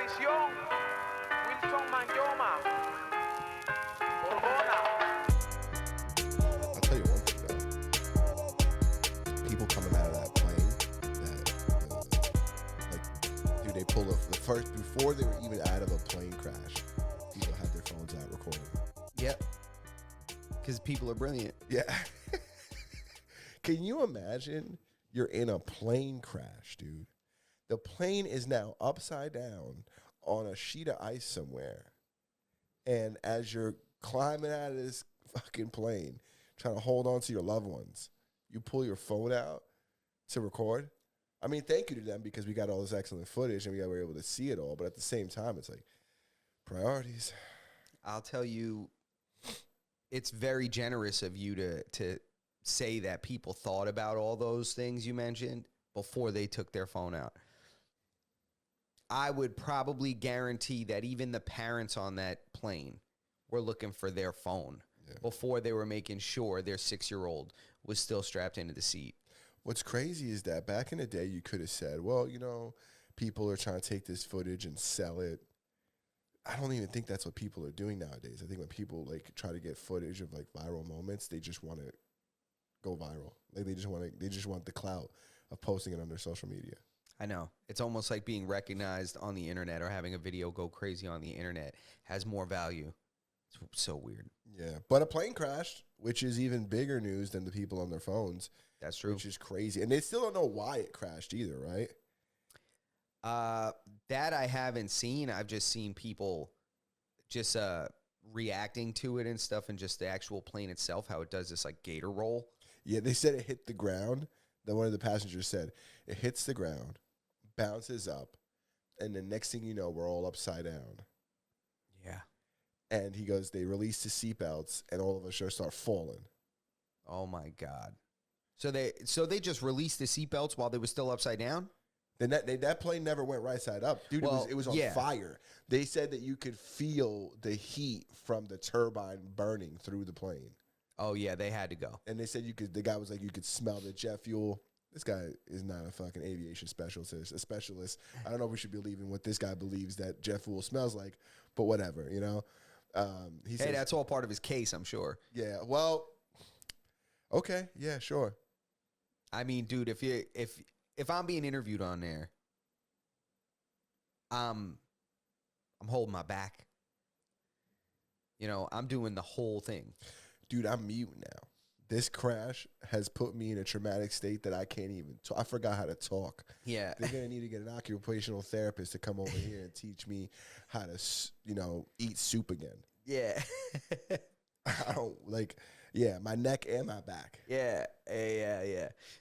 prisión, Wilson Manyoma, Borbona. I'll tell you one thing though. People coming out of that plane, dude, they pulled up the first before they were even out of a plane crash. People had their phones out recording. Yep. Because people are brilliant. Yeah. Can you imagine you're in a plane crash, dude? The plane is now upside down on a sheet of ice somewhere. And as you're climbing out of this fucking plane, trying to hold on to your loved ones, you pull your phone out to record. I mean, thank you to them because we got all this excellent footage and we were able to see it all. But at the same time, it's like priorities. I'll tell you, it's very generous of you to say that people thought about all those things you mentioned before they took their phone out. I would probably guarantee that even the parents on that plane were looking for their phone before they were making sure their 6-year-old was still strapped into the seat. What's crazy is that back in the day, you could have said, well, you know, people are trying to take this footage and sell it. I don't even think that's what people are doing nowadays. I think when people like try to get footage of like viral moments, they just want to go viral. Like they just want the clout of posting it on their social media. I know. It's almost like being recognized on the internet or having a video go crazy on the internet has more value. It's so weird. Yeah. But a plane crashed, which is even bigger news than the people on their phones. That's true. Which is crazy. And they still don't know why it crashed either, right? That I haven't seen. I've just seen people just reacting to it and stuff, and just the actual plane itself, how it does this like gator roll. Yeah, they said it hit the ground. Then one of the passengers said it hits the ground, bounces up, and the next thing you know, we're all upside down. Yeah. And he goes, they released the seatbelts, and all of us just start falling. Oh my God. So they just released the seatbelts while they were still upside down? Then that plane never went right side up. Dude, Well, it was on fire. They said that you could feel the heat from the turbine burning through the plane. Oh yeah, they had to go. And they said the guy was like, you could smell the jet fuel. This guy is not a fucking aviation specialist. I don't know if we should believe in what this guy believes that jet fuel smells like, but whatever, you know? He says, That's all part of his case, I'm sure. Yeah, well, okay, yeah, sure. I mean, dude, if I'm being interviewed on there, I'm holding my back. You know, I'm doing the whole thing. Dude, I'm mute now. This crash has put me in a traumatic state that I can't even talk. I forgot how to talk. Yeah. They're going to need to get an occupational therapist to come over here and teach me how to, eat soup again. Yeah. I don't, my neck and my back. Yeah.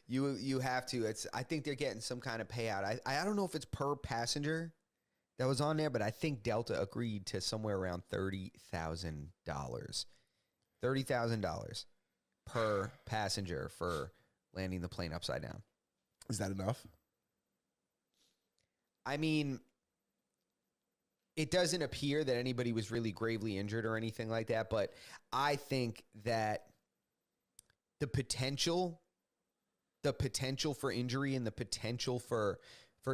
You have to. I think they're getting some kind of payout. I don't know if it's per passenger that was on there, but I think Delta agreed to somewhere around $30,000. $30,000 per passenger for landing the plane upside down. Is that enough? I mean, it doesn't appear that anybody was really gravely injured or anything like that, but I think that the potential for injury and the potential for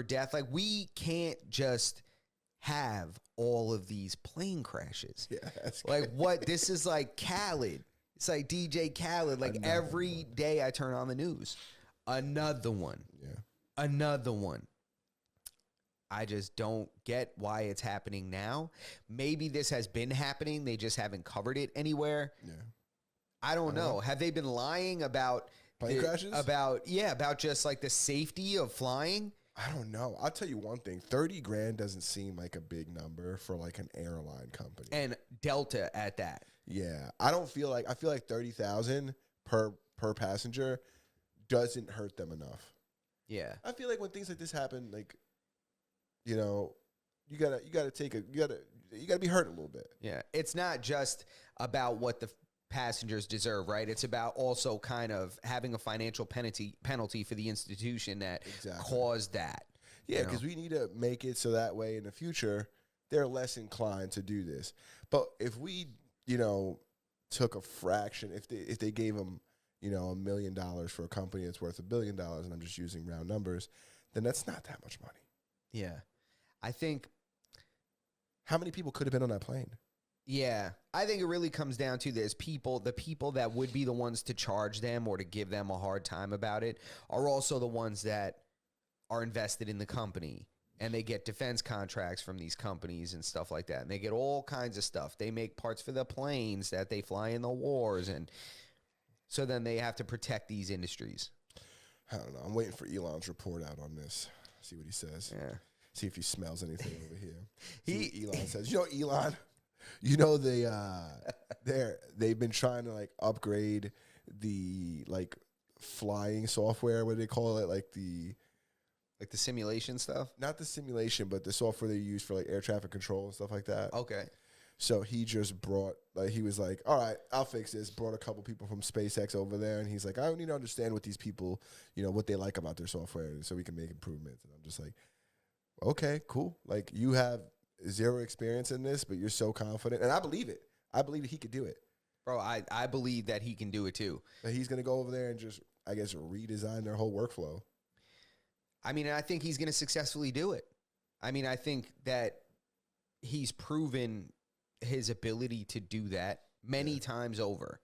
death, like we can't just have all of these plane crashes. Yeah, that's like what this is like Khaled. It's like DJ Khaled. Like every day I turn on the news, another one. Yeah. Another one. I just don't get why it's happening now. Maybe this has been happening. They just haven't covered it anywhere. Yeah. I don't know. Have they been lying about plane crashes? About just like the safety of flying? I don't know. I'll tell you one thing. $30,000 doesn't seem like a big number for like an airline company. And Delta at that. Yeah. I feel like $30,000 per passenger doesn't hurt them enough. Yeah. I feel like when things like this happen, like, you know, you gotta be hurt a little bit. Yeah. It's not just about what the passengers deserve, right? It's about also kind of having a financial penalty for the institution that caused that. Yeah, because we need to make it so that way in the future they're less inclined to do this. But if we, took a fraction, if they gave them, $1 million for a company that's worth $1 billion, and I'm just using round numbers, then that's not that much money. Yeah. I think How many people could have been on that plane? Yeah, I think it really comes down to this: the people that would be the ones to charge them or to give them a hard time about it are also the ones that are invested in the company, and they get defense contracts from these companies and stuff like that, and they get all kinds of stuff. They make parts for the planes that they fly in the wars, and so then they have to protect these industries. I don't know. I'm waiting for Elon's report out on this. See what he says. Yeah. See if he smells anything over here. He- See what Elon says. You know, Elon. You know they've been trying to like upgrade the like flying software. What do they call it? Like the simulation stuff. not the simulation, but the software they use for like air traffic control and stuff like that. Okay. So he just brought he was like, all right, I'll fix this. Brought a couple people from SpaceX over there, and he's like, I need to understand what these people, what they like about their software, so we can make improvements. And I'm just like, okay, cool. Like you have zero experience in this, but you're so confident, and I believe it. I believe that he could do it. Bro, I believe that he can do it too. That he's gonna go over there and just, I guess, redesign their whole workflow. I mean, I think he's going to successfully do it. I mean, I think that he's proven his ability to do that many times over.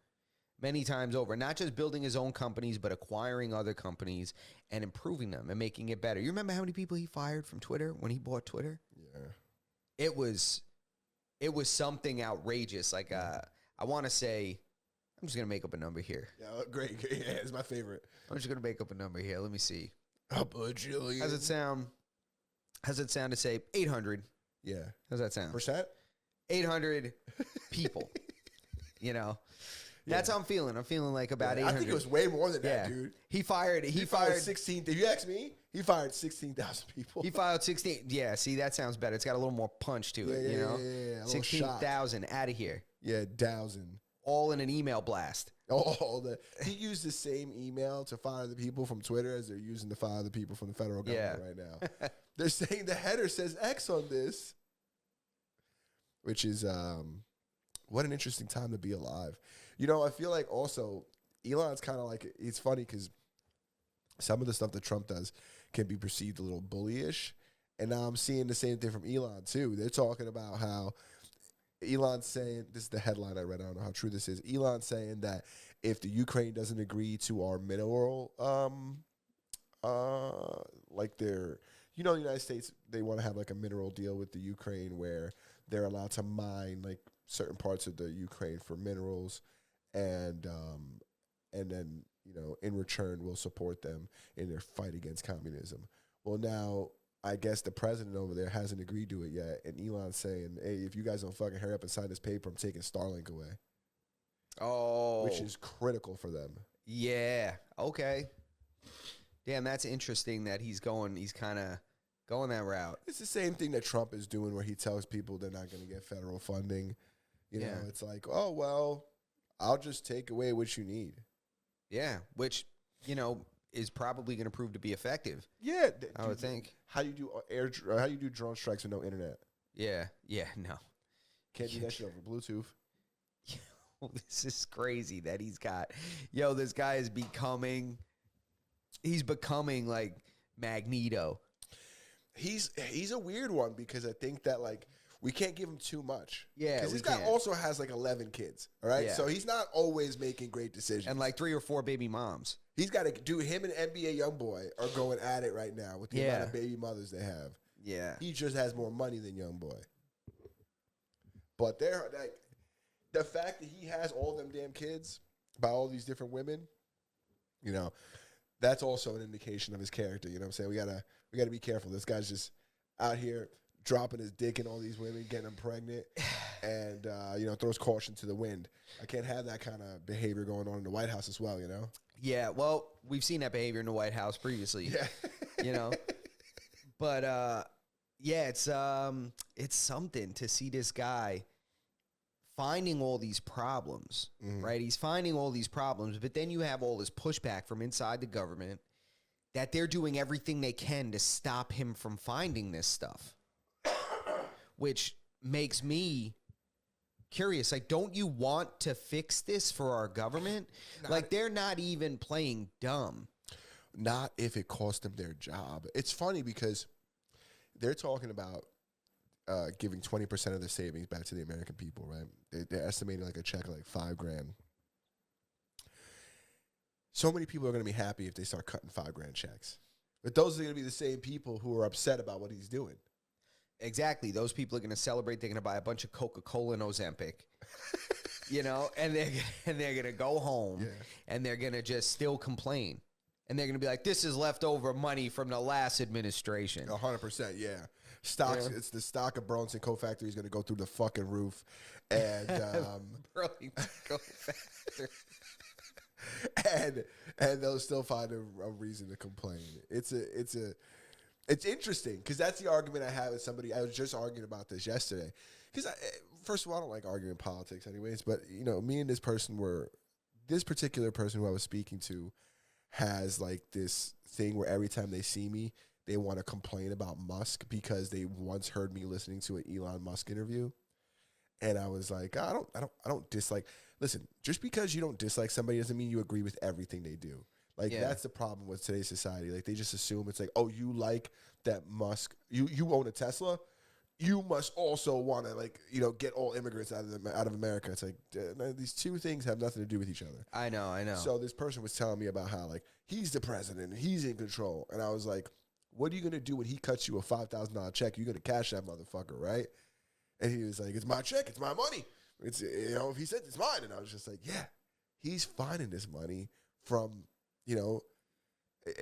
Many times over. Not just building his own companies, but acquiring other companies and improving them and making it better. You remember how many people he fired from Twitter when he bought Twitter? Yeah. It was something outrageous. Like, I want to say, I'm just going to make up a number here. Yeah, great. Yeah, it's my favorite. I'm just going to make up a number here. Let me see. A bajillion. How's it sound? How's it sound to say 800? Yeah. How's that sound? Percent? 800 people. That's how I'm feeling. I'm feeling like about Yeah, 800. I think it was way more than that, Yeah. dude. He fired 16. If you ask me, he fired 16,000 people. He filed 16. Yeah, see, that sounds better. It's got a little more punch to it, Yeah, a little 16,000 out of here. Yeah, thousand. All in an email blast. He used the same email to fire the people from Twitter as they're using to fire the people from the federal government right now. They're saying the header says X on this, which is what an interesting time to be alive. I feel like also Elon's kind of like, it's funny because some of the stuff that Trump does can be perceived a little bullyish, and now I'm seeing the same thing from Elon too. They're talking about how Elon's saying, this is the headline I read, I don't know how true this is. Elon's saying that if the Ukraine doesn't agree to our mineral, like the United States, they want to have like a mineral deal with the Ukraine where they're allowed to mine like certain parts of the Ukraine for minerals, and then in return we'll support them in their fight against communism. Well, now I guess the president over there hasn't agreed to it yet, and Elon's saying, hey, if you guys don't fucking hurry up and sign this paper, I'm taking Starlink away. Oh. Which is critical for them. Yeah. Okay. Damn, that's interesting that he's kind of going that route. It's the same thing that Trump is doing where he tells people they're not going to get federal funding. It's like, oh, well, I'll just take away what you need. Yeah, which, is probably going to prove to be effective. Yeah. I would think. How do you do how do you do drone strikes with no internet? Yeah. Yeah, no. Can't do that shit over Bluetooth. This is crazy that he's got. This guy is becoming like Magneto. He's a weird one because I think that like we can't give him too much. Yeah, because this guy also has like 11 kids. All right, Yeah. so he's not always making great decisions. And like 3 or 4 baby moms. He's got to do. Him and NBA YoungBoy are going at it right now with the amount of baby mothers they have. Yeah, he just has more money than YoungBoy. But they're like, the fact that he has all them damn kids by all these different women, that's also an indication of his character. You know what I'm saying? We gotta be careful. This guy's just out here dropping his dick in all these women, getting them pregnant, and throws caution to the wind. I can't have that kind of behavior going on in the White House as well. Yeah. Well, we've seen that behavior in the White House previously. Yeah. But it's something to see this guy finding all these problems, right? He's finding all these problems, but then you have all this pushback from inside the government that they're doing everything they can to stop him from finding this stuff, which makes me curious. Like, don't you want to fix this for our government? Like, they're not even playing dumb. Not if it cost them their job. It's funny because they're talking about giving 20% of their savings back to the American people, right? They're estimating like a check of like $5,000. So many people are going to be happy if they start cutting $5,000 checks. But those are going to be the same people who are upset about what he's doing. Exactly. Those people are going to celebrate. They're going to buy a bunch of Coca-Cola and Ozempic, and they're going to go home and they're going to just still complain. And they're going to be like, this is leftover money from the last administration. 100%, yeah. Stocks, it's the stock of Burlington Coat Factory is going to go through the fucking roof. And Burlington Coat Factory. and they'll still find a reason to complain. It's interesting because that's the argument I had with somebody. I was just arguing about this yesterday. Because first of all, I don't like arguing politics, anyways. But me and this particular person who I was speaking to has like this thing where every time they see me, they want to complain about Musk because they once heard me listening to an Elon Musk interview. And I was like, I don't dislike. Listen, just because you don't dislike somebody doesn't mean you agree with everything they do. Like that's the problem with today's society. Like they just assume it's like, oh, you like that Musk, you own a Tesla, you must also want to get all immigrants out of America. It's like these two things have nothing to do with each other. I know. So this person was telling me about how like he's the president and he's in control, and I was like, what are you gonna do when he cuts you a $5,000 check? You're gonna cash that motherfucker, right? And he was like, it's my check, it's my money. It's if he said it's mine, and I was just like, yeah, he's finding this money from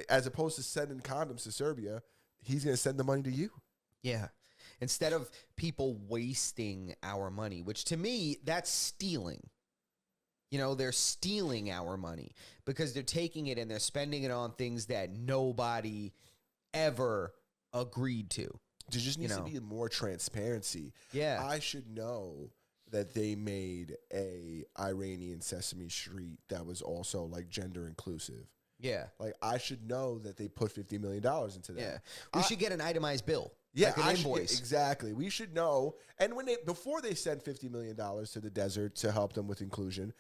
as opposed to sending condoms to Serbia, he's gonna send the money to you. Yeah. Instead of people wasting our money, which to me, that's stealing. They're stealing our money because they're taking it and they're spending it on things that nobody ever agreed to. There just needs to be more transparency. Yeah. I should know that they made a Iranian Sesame Street that was also like gender inclusive. Yeah. Like I should know that they put $50 million into that. Yeah. We should get an itemized bill. Yeah, like an invoice. Exactly. We should know. And before they send $50 million to the desert to help them with inclusion,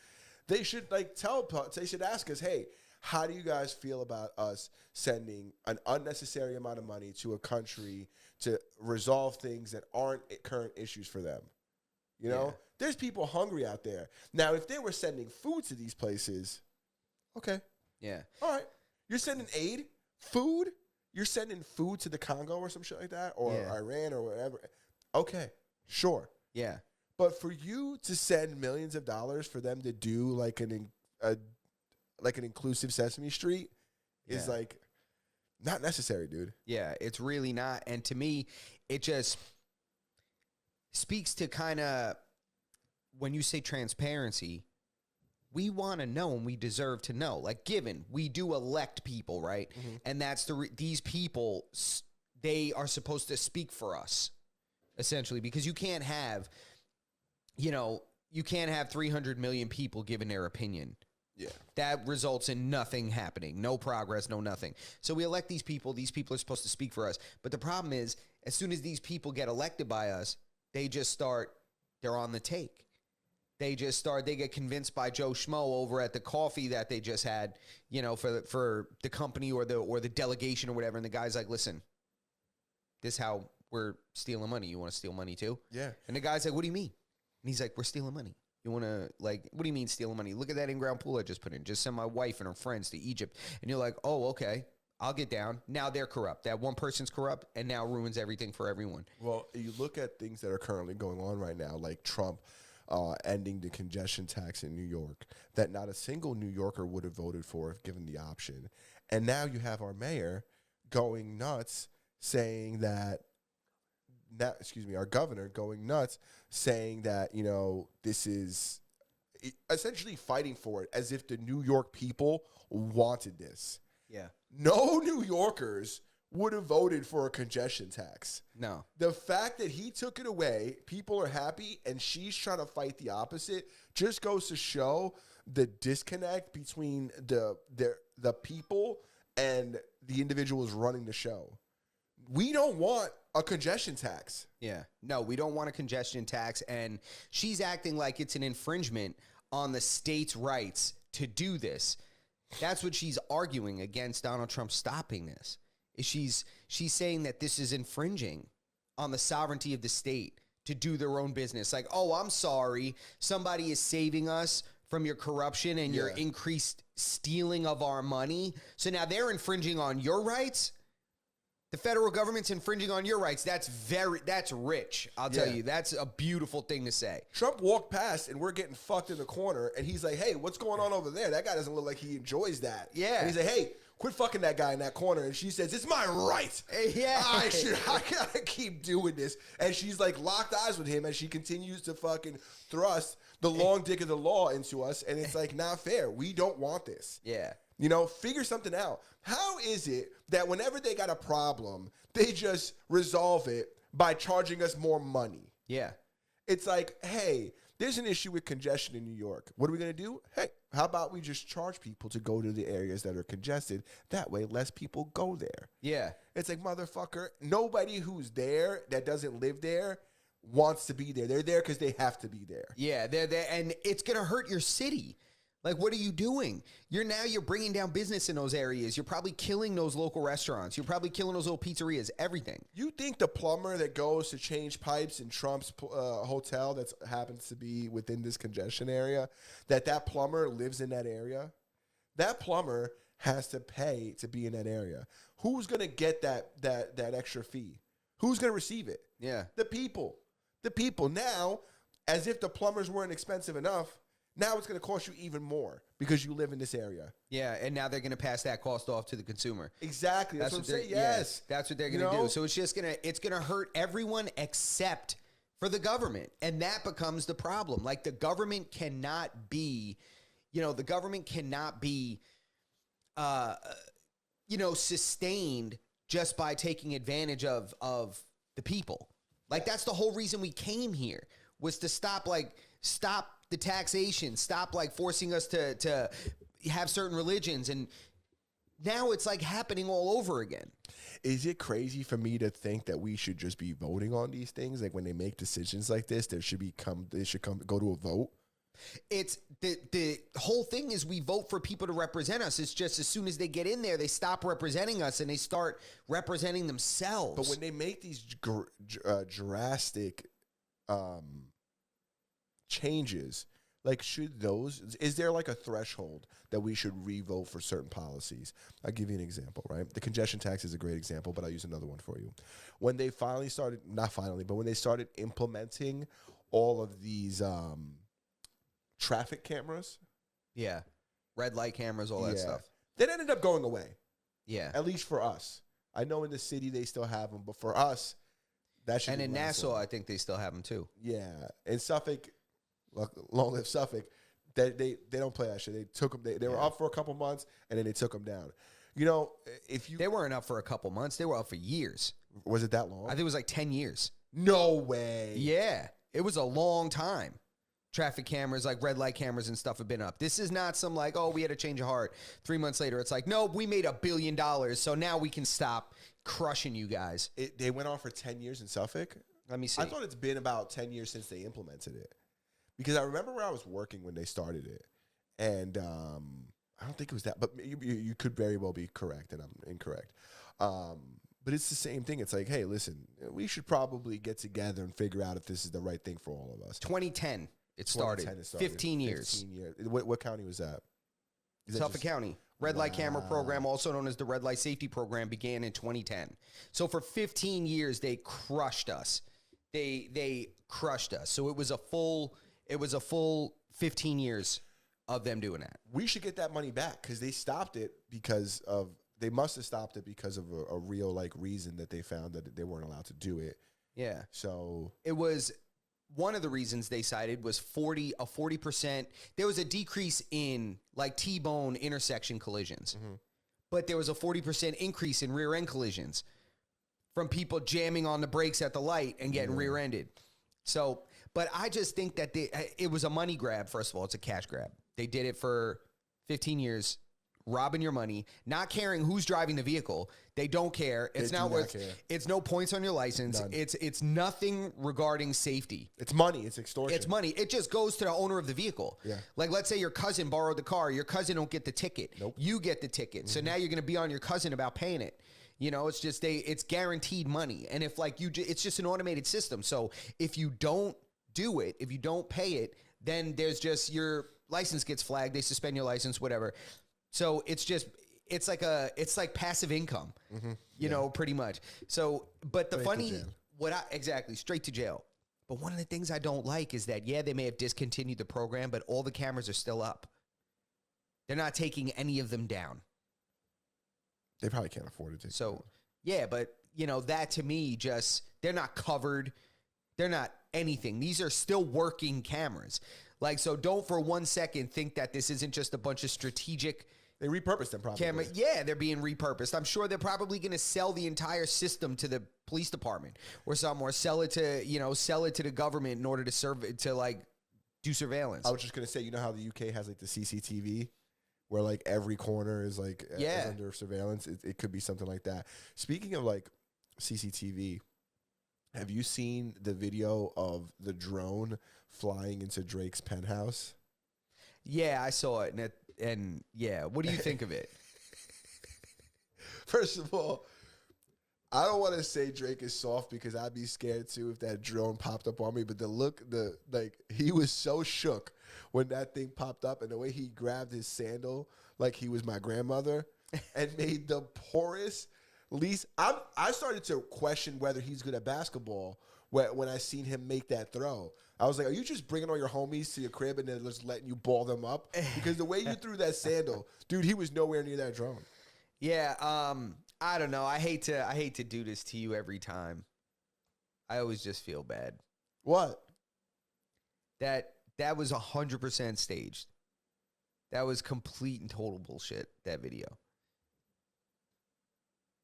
they should they should ask us, hey, how do you guys feel about us sending an unnecessary amount of money to a country to resolve things that aren't current issues for them? There's people hungry out there. Now, if they were sending food to these places, okay. Yeah. All right. You're sending aid, food. You're sending food to the Congo or some shit like that, or Iran or whatever. Okay, sure. Yeah. But for you to send millions of dollars for them to do like an inclusive Sesame Street is like not necessary, dude. Yeah, it's really not. And to me, it just speaks to kind of when you say transparency, we want to know and we deserve to know. Like, given we do elect people, right? Mm-hmm. And that's these people, they are supposed to speak for us, essentially, because you can't have, you can't have 300 million people giving their opinion. Yeah. That results in nothing happening, no progress, no nothing. So we elect these people are supposed to speak for us. But the problem is, as soon as these people get elected by us, they're on the take. They get convinced by Joe Schmo over at the coffee that they just had, for the company or the delegation or whatever. And the guy's like, listen, this is how we're stealing money. You want to steal money too? Yeah. And the guy's like, what do you mean? And he's like, we're stealing money. You want to, what do you mean stealing money? Look at that in-ground pool I just put in. Just send my wife and her friends to Egypt. And you're like, oh, okay, I'll get down. Now they're corrupt. That one person's corrupt and now ruins everything for everyone. Well, you look at things that are currently going on right now, like Trump ending the congestion tax in New York, that not a single New Yorker would have voted for if given the option. And now you have our mayor going nuts saying that, our governor going nuts saying that, this is essentially fighting for it as if the New York people wanted this. Yeah. No New Yorkers would have voted for a congestion tax. No. The fact that he took it away, people are happy, and she's trying to fight the opposite, just goes to show the disconnect between the people and the individuals running the show. We don't want a congestion tax. Yeah. No, we don't want a congestion tax, and she's acting like it's an infringement on the state's rights to do this. That's what she's arguing against Donald Trump stopping this. She's saying that this is infringing on the sovereignty of the state to do their own business. Like, oh, I'm sorry, somebody is saving us from your corruption and your increased stealing of our money. So now they're infringing on your rights. The federal government's infringing on your rights. That's rich. I'll tell you, that's a beautiful thing to say. Trump walked past and we're getting fucked in the corner, and he's like, hey, what's going on over there? That guy doesn't look like he enjoys that. Yeah. And he's like, hey, quit fucking that guy in that corner. And she says, it's my right. Yeah. I gotta keep doing this. And she's like locked eyes with him as she continues to fucking thrust the long dick of the law into us. And it's like, not fair. We don't want this. Yeah. You know, figure something out. How is it that whenever they got a problem, they just resolve it by charging us more money? Yeah. It's like, hey, there's an issue with congestion in New York. What are we going to do? Hey, how about we just charge people to go to the areas that are congested? That way, less people go there. Yeah. It's like, motherfucker, nobody who's there that doesn't live there wants to be there. They're there because they have to be there. Yeah, they're there, and it's going to hurt your city. Like, what are you doing? You're bringing down business in those areas. You're probably killing those local restaurants. You're probably killing those little pizzerias, everything. You think the plumber that goes to change pipes in Trump's hotel that happens to be within this congestion area, that plumber lives in that area? That plumber has to pay to be in that area. Who's going to get that extra fee? Who's going to receive it? Yeah. The people. The people. Now, as if the plumbers weren't expensive enough, now it's going to cost you even more because you live in this area. Yeah, and now they're going to pass that cost off to the consumer. Exactly. That's what I'm saying. Yes. That's what they're going to do. So it's just going to hurt everyone except for the government. And that becomes the problem. Like, the government cannot be, sustained just by taking advantage of the people. Like, that's the whole reason we came here, was to stop the taxation, stop forcing us to have certain religions. And now it's happening all over again. Is it crazy for me to think that we should just be voting on these things? Like, when they make decisions like this, they should go to a vote. It's the whole thing is we vote for people to represent us. It's just as soon as they get in there, they stop representing us and they start representing themselves. But when they make these drastic changes, is there a threshold that we should re-vote for certain policies? I'll give you an example, right? The congestion tax is a great example, but I'll use another one for you. When they when they started implementing all of these traffic cameras. Yeah. Red light cameras, all that stuff. That ended up going away. Yeah. At least for us. I know in the city they still have them, but for us, that should And be in last Nassau, one. I think they still have them too. Yeah. In Suffolk, long live Suffolk, they don't play that shit. They took them. They were up for a couple months, and then they took them down. You know, They weren't up for a couple months. They were up for years. Was it that long? I think it was 10 years. No way. Yeah. It was a long time. Traffic cameras, red light cameras and stuff have been up. This is not some we had a change of heart. 3 months later, it's no, we made $1 billion, so now we can stop crushing you guys. They went on for 10 years in Suffolk? Let me see. I thought it's been about 10 years since they implemented it. Because I remember where I was working when they started it. And I don't think it was that. But you could very well be correct, and I'm incorrect. But it's the same thing. It's hey, listen, we should probably get together and figure out if this is the right thing for all of us. 2010. It started. 15 years. 15 years. What county was that? Suffolk County. Red light camera program, also known as the Red Light Safety Program, began in 2010. So for 15 years, they crushed us. They crushed us. So it was a full 15 years of them doing that. We should get that money back because they stopped it they must have stopped it because of a real reason that they found that they weren't allowed to do it. Yeah. So it was one of the reasons they cited was 40%. There was a decrease in T-bone intersection collisions, but there was a 40% increase in rear end collisions from people jamming on the brakes at the light and getting rear-ended. So, but I just think that it was a money grab. First of all, it's a cash grab. They did it for 15 years. Robbing your money, not caring who's driving the vehicle. They don't care. It's it's no points on your license. None. It's nothing regarding safety. it's money. It's extortion. It's money. It just goes to the owner of the vehicle. Yeah. Let's say your cousin borrowed the car. Your cousin don't get the ticket. Nope. You get the ticket. So now you're going to be on your cousin about paying it. You know, it's just it's guaranteed money. And if like it's just an automated system. So if you don't do it, if you don't pay it, then there's just your license gets flagged. They suspend your license, whatever. So it's like passive income, you know, pretty much. So, but the Straight straight to jail. But one of the things I don't like is that, they may have discontinued the program, but all the cameras are still up. They're not taking any of them down. They probably can't afford it. So, but, you know, that to me they're not covered. They're not anything. These are still working cameras. Like, so don't for 1 second think that this isn't just a bunch of strategic they repurposed them probably. camera. Yeah, they're being repurposed. I'm sure they're probably going to sell the entire system to the police department or sell it to the government in order to do surveillance. I was just going to say, you know how the UK has like the CCTV where like every corner is like is under surveillance? It could be something like that. Speaking of like CCTV, have you seen the video of the drone flying into Drake's penthouse? Yeah, I saw it. And what do you think of it? First of all, I don't want to say Drake is soft because I'd be scared too if that drone popped up on me. But he was so shook when that thing popped up, and the way he grabbed his sandal like he was my grandmother and made the poorest least. I started to question whether he's good at basketball when I seen him make that throw. I was like, are you just bringing all your homies to your crib and then just letting you ball them up? Because the way you threw that sandal, dude, he was nowhere near that drone. Yeah, I don't know. I hate to do this to you every time. I always just feel bad. What? That was 100% staged. That was complete and total bullshit, that video.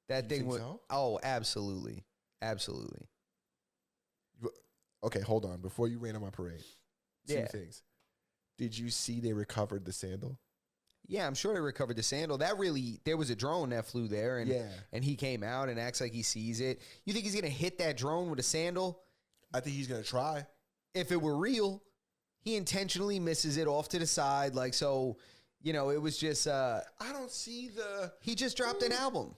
That You thing think was so? Oh, absolutely. Absolutely. Okay, hold on. Before you rain on my parade, two Yeah. things. Did you see they recovered the sandal? Yeah, I'm sure they recovered the sandal. There was a drone that flew there, and he came out and acts like he sees it. You think he's gonna hit that drone with a sandal? I think he's going to try. If it were real, he intentionally misses it off to the side, like so. You know, it was just. I don't see the. He just dropped an album.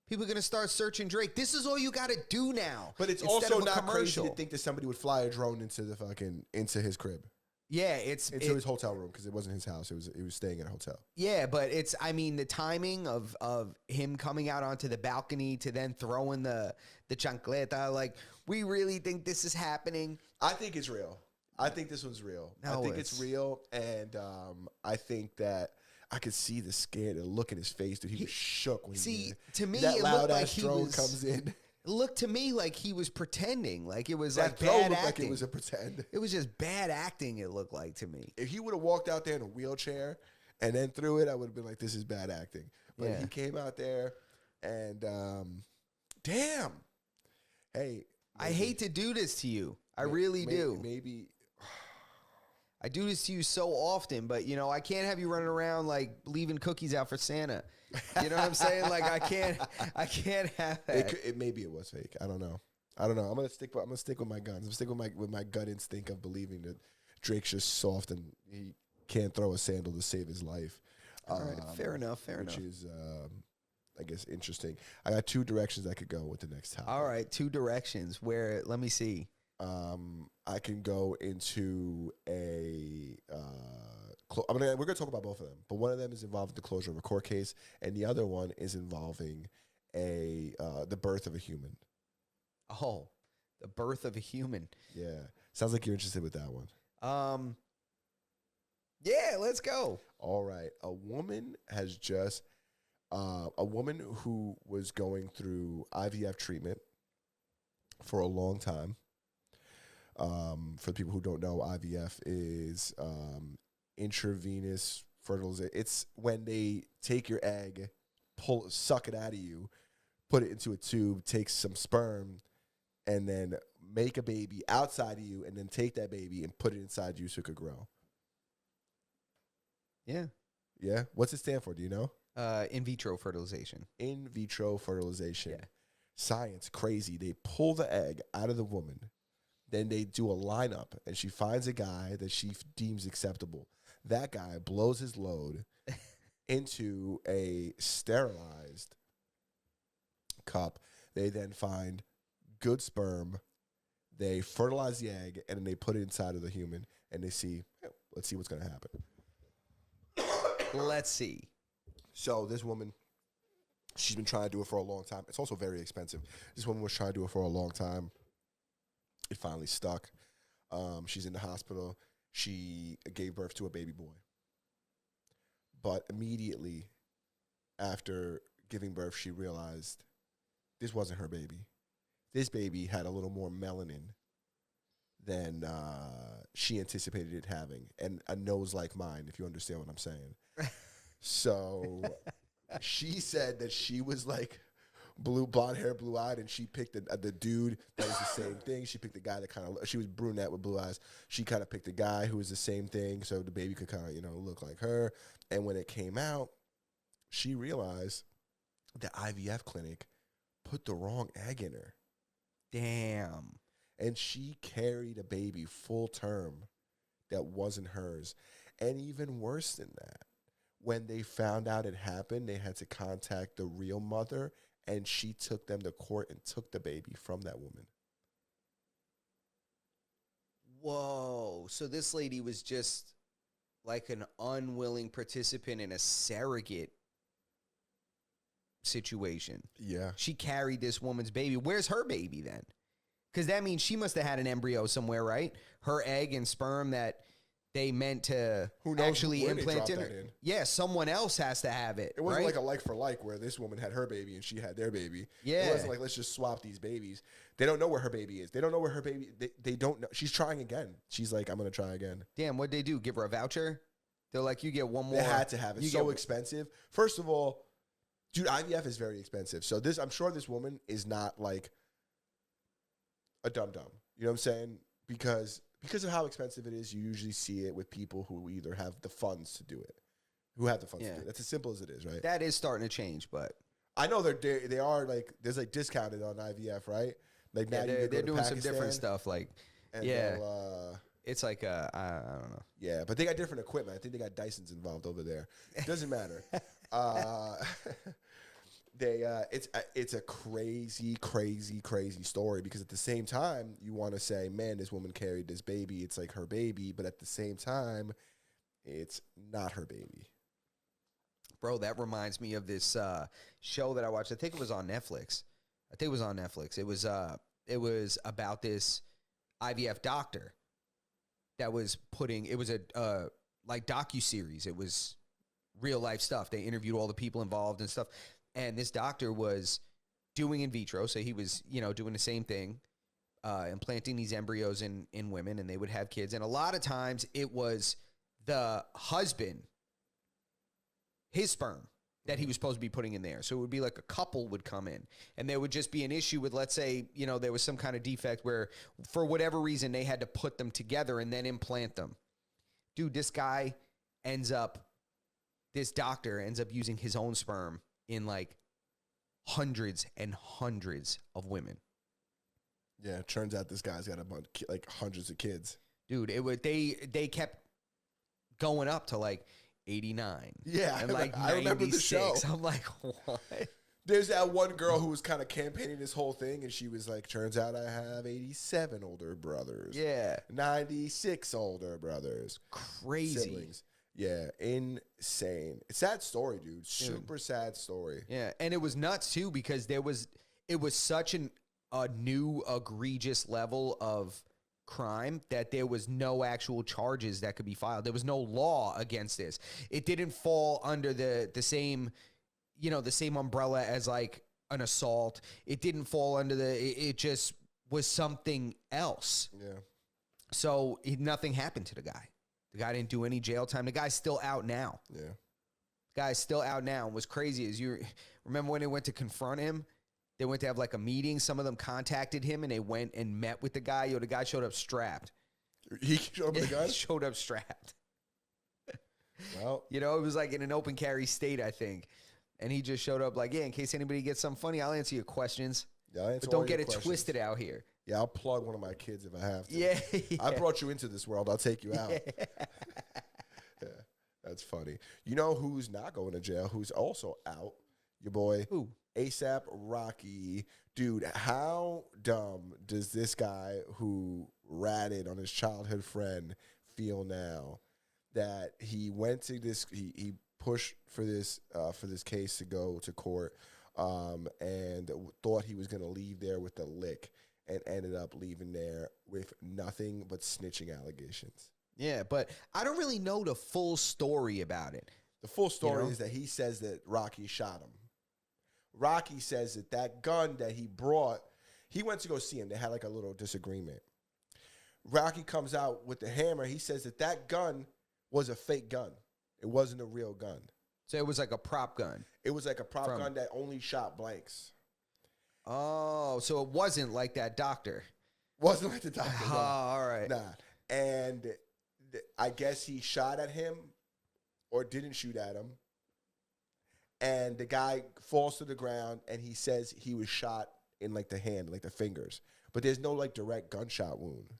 People are going to start searching Drake. This is all you got to do now. But it's instead also of a not commercial. crazy to think that somebody would fly a drone into his crib, Yeah, it's into his hotel room, because it wasn't his house. He was staying in a hotel. Yeah, but the timing of him coming out onto the balcony to then throwing the chancleta, like, we really think this is happening. I think it's real. I think this one's real. No, I think it's real, and I think that I could see the look in his face, dude. He was shook when to me, that it loud looked like ass he drone was, comes in. It looked to me like he was pretending, like it was That like throw bad looked acting. like it was a pretend. It was just bad acting. It looked like to me. If he would have walked out there in a wheelchair and then threw it, I would have been like, this is bad acting. But Yeah. he came out there and, damn. Hey. I hate to do this to you. I really do. Maybe. I do this to you so often, but, I can't have you running around, like, leaving cookies out for Santa. You know what I'm saying? Like, I can't have that. Maybe it was fake. I don't know. I'm gonna stick with my guns. I'm sticking with my gut instinct of believing that Drake's just soft and he can't throw a sandal to save his life. All right, fair enough. Which is, I guess, interesting. I got two directions I could go with the next topic. All right, two directions. Where? Let me see. I can go into we're gonna talk about both of them, but one of them is involved the closure of a court case, and the other one is involving the birth of a human. Oh, the birth of a human. Yeah, sounds like you're interested with that one. Yeah, let's go. All right, a woman who was going through IVF treatment for a long time. For the people who don't know, IVF is intravenous fertilization. It's when they take your egg, suck it out of you, put it into a tube, take some sperm, and then make a baby outside of you, and then take that baby and put it inside you so it could grow. Yeah. Yeah? What's it stand for? Do you know? In vitro fertilization. In vitro fertilization. Yeah. Science, crazy. They pull the egg out of the woman. Then they do a lineup, and she finds a guy that she deems acceptable. That guy blows his load into a sterilized cup. They then find good sperm. They fertilize the egg, and then they put it inside of the human, and they see, let's see what's going to happen. Let's see. So this woman, she's been trying to do it for a long time. It's also very expensive. This woman was trying to do it for a long time. It finally stuck. She's in the hospital. She gave birth to a baby boy. But immediately after giving birth, she realized this wasn't her baby. This baby had a little more melanin than she anticipated it having, and a nose like mine, if you understand what I'm saying. So she said that she was like blonde hair, blue eyed, and she picked the dude that was the same thing. She picked the guy that kind of, she was brunette with blue eyes. She kind of picked the guy who was the same thing, so the baby could kind of, look like her. And when it came out, she realized the IVF clinic put the wrong egg in her. Damn. And she carried a baby full term that wasn't hers. And even worse than that, when they found out it happened, they had to contact the real mother, and she took them to court and took the baby from that woman. Whoa. So this lady was just like an unwilling participant in a surrogate situation. Yeah. She carried this woman's baby. Where's her baby then? Because that means she must have had an embryo somewhere, right? Her egg and sperm that they meant to Who knows actually where they implant dropped in that her. in. Yeah, someone else has to have it. It wasn't right? like a like for like where this woman had her baby and she had their baby. Yeah. It wasn't like, let's just swap these babies. They don't know where her baby is. They don't know where her baby, they don't know. She's trying again. She's like, I'm going to try again. Damn, what'd they do? Give her a voucher? They're like, you get one more. They had to have it. You So get- expensive. First of all, dude, IVF is very expensive. So I'm sure this woman is not like a dum-dum. You know what I'm saying? Because of how expensive it is, you usually see it with people who either have the funds to do it, who have the funds to Yeah. do it. That's as simple as it is, right? That is starting to change, but I know they are like, there's like discounted on IVF, right? Like now yeah, you they're can go to doing some Pakistan different stuff. Like, and yeah. they'll, it's like, I don't know. yeah, but they got different equipment. I think they got Dysons involved over there. It doesn't matter. It's a crazy story because at the same time you want to say, man, this woman carried this baby. It's like her baby, but at the same time, it's not her baby. Bro, that reminds me of this show that I watched. I think it was on Netflix. It was about this IVF doctor that was it was a like docuseries. It was real life stuff. They interviewed all the people involved and stuff. And this doctor was doing in vitro. So he was, doing the same thing, implanting these embryos in women, and they would have kids. And a lot of times it was the husband, his sperm that he was supposed to be putting in there. So it would be like a couple would come in, and there would just be an issue with, let's say, there was some kind of defect where for whatever reason they had to put them together and then implant them. Dude, this doctor ends up using his own sperm in like hundreds and hundreds of women. Yeah, it turns out this guy's got a bunch, like hundreds of kids. Dude, they kept going up to like 89. Yeah, and like I remember the 96. show. I'm like, what? There's that one girl who was kind of campaigning this whole thing, and she was like, turns out I have 87 older brothers. Yeah. 96 older brothers. Crazy. Siblings. Yeah, insane. Sad story, dude. Super sad story. Yeah, and it was nuts too because it was such a new egregious level of crime that there was no actual charges that could be filed. There was no law against this. It didn't fall under the same, the same umbrella as like an assault. It didn't fall under it just was something else. Yeah. So nothing happened to the guy. The guy didn't do any jail time. The guy's still out now. Yeah. Guy's still out now. And what's crazy is you remember when they went to confront him? They went to have like a meeting. Some of them contacted him and they went and met with the guy. The guy showed up strapped. He showed up with a gun? He showed up strapped. Well. It was like in an open carry state, I think. And he just showed up like, yeah, in case anybody gets something funny, I'll answer your questions. Yeah, I'll answer But don't all get your it questions. twisted out here. Yeah, I'll plug one of my kids if I have to. Yeah. I brought you into this world. I'll take you out. Yeah, that's funny. You know who's not going to jail, who's also out? Your boy, Who? ASAP Rocky, dude, how dumb does this guy who ratted on his childhood friend feel now that he went to this, he pushed for this case to go to court, and thought he was going to leave there with a lick, and ended up leaving there with nothing but snitching allegations. Yeah, but I don't really know the full story about it. The full story know? is that he says that Rocky shot him. Rocky says that that gun that he brought, he went to go see him. They had like a little disagreement. Rocky comes out with the hammer. He says that that gun was a fake gun. It wasn't a real gun. So it was like a prop gun. It was like a prop gun that only shot blanks. Oh, so it wasn't like that doctor. Wasn't like the doctor. Oh, all right. Nah. And I guess he shot at him or didn't shoot at him. And the guy falls to the ground, and he says he was shot in like the hand, like the fingers. But there's no like direct gunshot wound.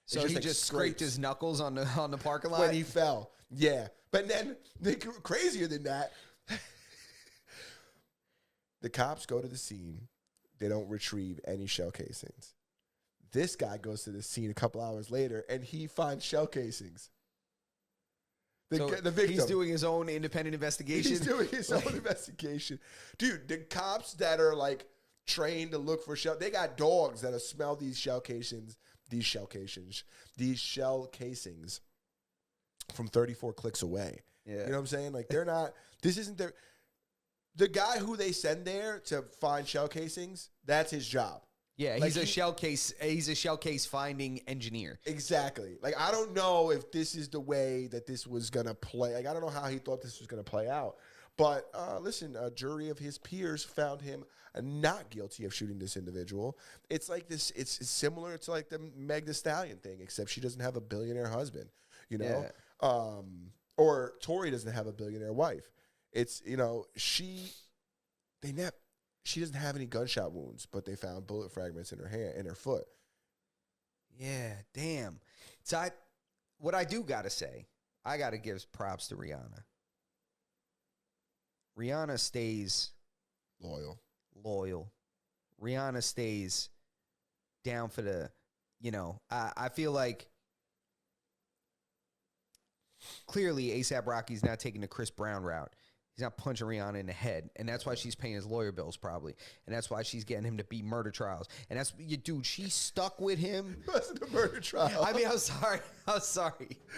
So he just scraped his knuckles on the parking lot when he fell. Yeah. But then, crazier than that, the cops go to the scene. They don't retrieve any shell casings. This guy goes to the scene a couple hours later, and he finds shell casings. The victim. He's doing his own independent investigation. He's doing his own investigation. Dude, the cops that are like trained to look for shell, they got dogs that have smelled these shell casings from 34 clicks away. Yeah. You know what I'm saying? Like they're not, this isn't their, the guy who they send there to find shell casings, that's his job. Yeah, Like he's a shell case finding engineer. Exactly. Like, I don't know if this is the way that this was going to play. Like, I don't know how he thought this was going to play out. But listen, a jury of his peers found him not guilty of shooting this individual. It's like this, it's similar to like the Meg Thee Stallion thing, except she doesn't have a billionaire husband, you know? Yeah. Or Tory doesn't have a billionaire wife. It's, you know, she doesn't have any gunshot wounds, but they found bullet fragments in her hand, in her foot. Yeah, damn. So what I do got to say, I got to give props to Rihanna. Rihanna stays loyal. Rihanna stays down for the, you know, I feel like clearly A$AP Rocky's not taking the Chris Brown route. He's not punching Rihanna in the head, and that's why she's paying his lawyer bills probably, and that's why she's getting him to beat murder trials, and that's dude. She stuck with him. It wasn't a murder trial. I mean, I'm sorry.